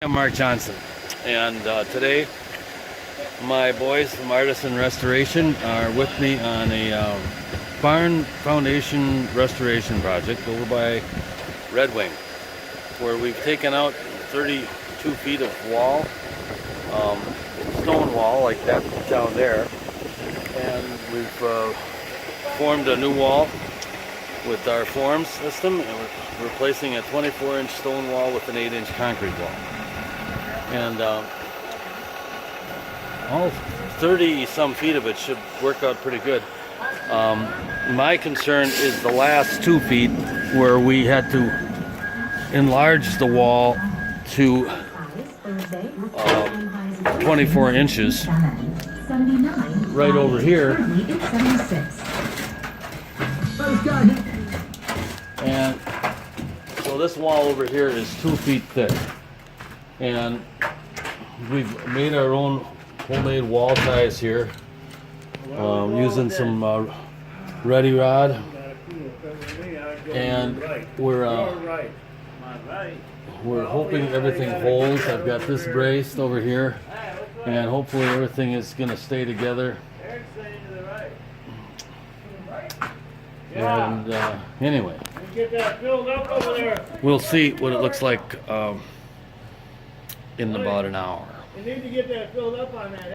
I'm Mark Johnson, and today my boys from Artisan Restoration are with me on a barn foundation restoration project over by Red Wing, where we've taken out 32 feet of wall, stone wall like that down there, and we've formed a new wall with our form system, and we're replacing a 24-inch stone wall with an 8-inch concrete wall. And all 30 some feet of it should work out pretty good. My concern is the last 2 feet where we had to enlarge the wall to 24 inches right over here. And so this wall over here is 2 feet thick. And we've made our own homemade wall ties here, using some ready rod, and we're hoping everything holds. I've got this braced over here, and hopefully everything is going to stay together. And anyway, we'll see what it looks like in about an hour. You need to get that filled up on that.